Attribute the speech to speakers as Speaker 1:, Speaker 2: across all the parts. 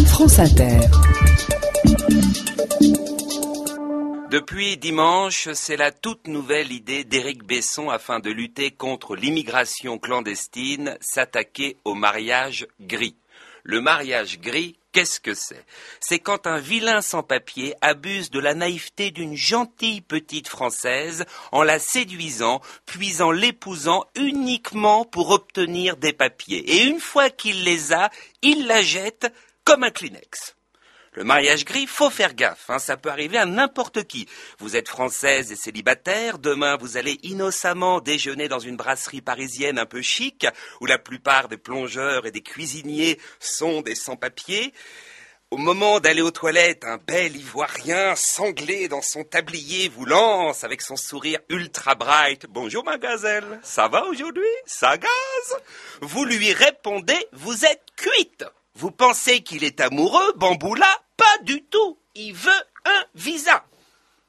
Speaker 1: France Inter.
Speaker 2: Depuis dimanche, c'est la toute nouvelle idée d'Éric Besson afin de lutter contre l'immigration clandestine, s'attaquer au mariage gris. Le mariage gris, qu'est-ce que c'est? C'est quand un vilain sans-papier abuse de la naïveté d'une gentille petite Française en la séduisant, puis en l'épousant uniquement pour obtenir des papiers. Et une fois qu'il les a, il la jette comme un Kleenex. Le mariage gris, faut faire gaffe, ça peut arriver à n'importe qui. Vous êtes française et célibataire, demain vous allez innocemment déjeuner dans une brasserie parisienne un peu chic, où la plupart des plongeurs et des cuisiniers sont des sans-papiers. Au moment d'aller aux toilettes, un bel ivoirien sanglé dans son tablier vous lance avec son sourire ultra bright. « Bonjour ma gazelle, ça va aujourd'hui? Ça gaze ?» Vous lui répondez « Vous êtes cuite !» Vous pensez qu'il est amoureux, Bamboula? Pas du tout. Il veut un visa.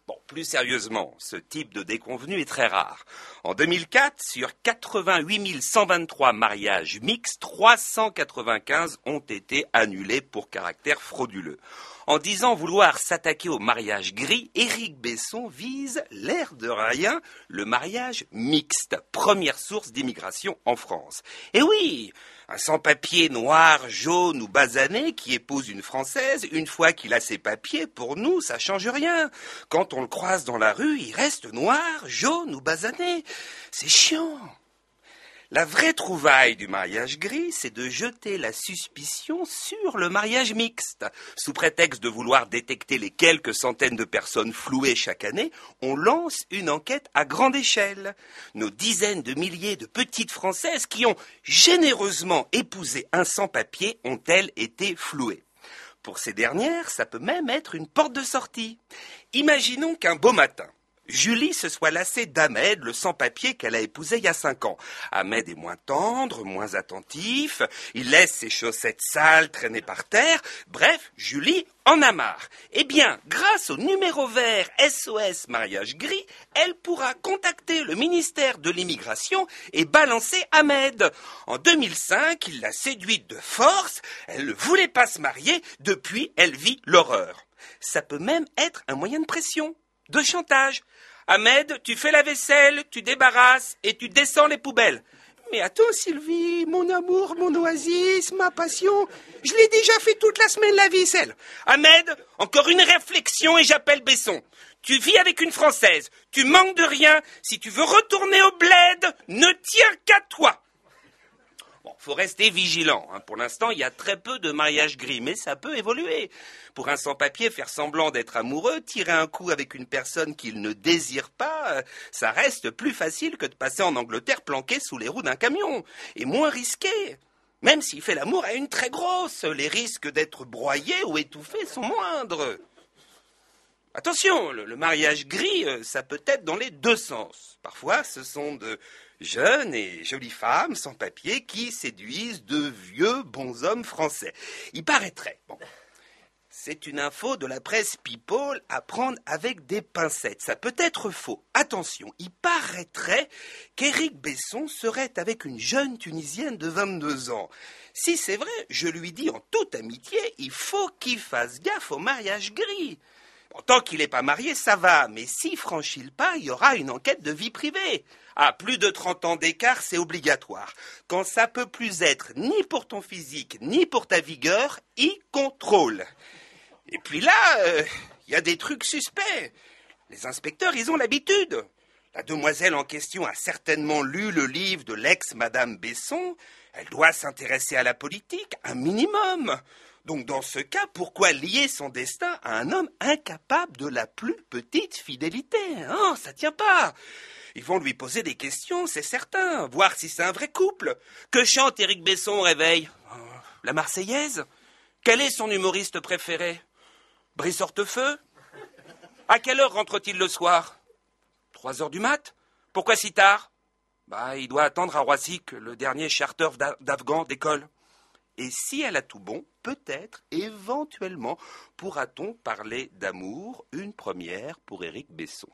Speaker 2: Bon, plus sérieusement, ce type de déconvenu est très rare. En 2004, sur 88 123 mariages mixtes, 395 ont été annulés pour caractère frauduleux. En disant vouloir s'attaquer au mariage gris, Éric Besson vise, l'air de rien, le mariage mixte, première source d'immigration en France. Et oui, un sans-papier noir, jaune ou basané qui épouse une Française, une fois qu'il a ses papiers, pour nous, ça change rien. Quand on le croise dans la rue, il reste noir, jaune ou basané. C'est chiant. La vraie trouvaille du mariage gris, c'est de jeter la suspicion sur le mariage mixte. Sous prétexte de vouloir détecter les quelques centaines de personnes flouées chaque année, on lance une enquête à grande échelle. Nos dizaines de milliers de petites Françaises qui ont généreusement épousé un sans-papier ont-elles été flouées? Pour ces dernières, ça peut même être une porte de sortie. Imaginons qu'un beau matin, Julie se soit lassée d'Ahmed, le sans-papier qu'elle a épousé il y a 5 ans. Ahmed est moins tendre, moins attentif, il laisse ses chaussettes sales traîner par terre. Bref, Julie en a marre. Eh bien, grâce au numéro vert SOS Mariage Gris, elle pourra contacter le ministère de l'Immigration et balancer Ahmed. En 2005, il l'a séduite de force, elle ne voulait pas se marier, depuis elle vit l'horreur. Ça peut même être un moyen de pression, de chantage. Ahmed, tu fais la vaisselle, tu débarrasses et tu descends les poubelles. Mais attends Sylvie, mon amour, mon oasis, ma passion, je l'ai déjà fait toute la semaine la vaisselle. Ahmed, encore une réflexion et j'appelle Besson. Tu vis avec une Française, tu manques de rien, si tu veux retourner au bled, ne tiens qu'à toi. Bon, faut rester vigilant. Pour l'instant, il y a très peu de mariages gris, mais ça peut évoluer. Pour un sans-papier, faire semblant d'être amoureux, tirer un coup avec une personne qu'il ne désire pas, ça reste plus facile que de passer en Angleterre planqué sous les roues d'un camion. Et moins risqué. Même s'il fait l'amour à une très grosse, les risques d'être broyé ou étouffé sont moindres. Attention, le mariage gris, ça peut être dans les deux sens. Parfois, ce sont de jeunes et jolies femmes sans papier qui séduisent de vieux bons hommes français. Il paraîtrait, c'est une info de la presse People à prendre avec des pincettes. Ça peut être faux. Attention, il paraîtrait qu'Éric Besson serait avec une jeune Tunisienne de 22 ans. Si c'est vrai, je lui dis en toute amitié, il faut qu'il fasse gaffe au mariage gris. Bon, tant qu'il n'est pas marié, ça va, mais s'il franchit le pas, il y aura une enquête de vie privée. À plus de 30 ans d'écart, c'est obligatoire. Quand ça peut plus être ni pour ton physique, ni pour ta vigueur, il contrôle. Et puis là, y a des trucs suspects. Les inspecteurs, ils ont l'habitude. La demoiselle en question a certainement lu le livre de l'ex-madame Besson. Elle doit s'intéresser à la politique, un minimum. Donc dans ce cas, pourquoi lier son destin à un homme incapable de la plus petite fidélité? Ça tient pas. Ils vont lui poser des questions, c'est certain, voir si c'est un vrai couple. Que chante Éric Besson au réveil? La Marseillaise? Quel est son humoriste préféré? Brice Hortefeux? À quelle heure rentre-t-il le soir? 3 heures du mat? Pourquoi si tard? Il doit attendre à Roissy que le dernier charter d'Afghan décolle. Et si elle a tout bon, peut-être, éventuellement, pourra-t-on parler d'amour, une première pour Éric Besson.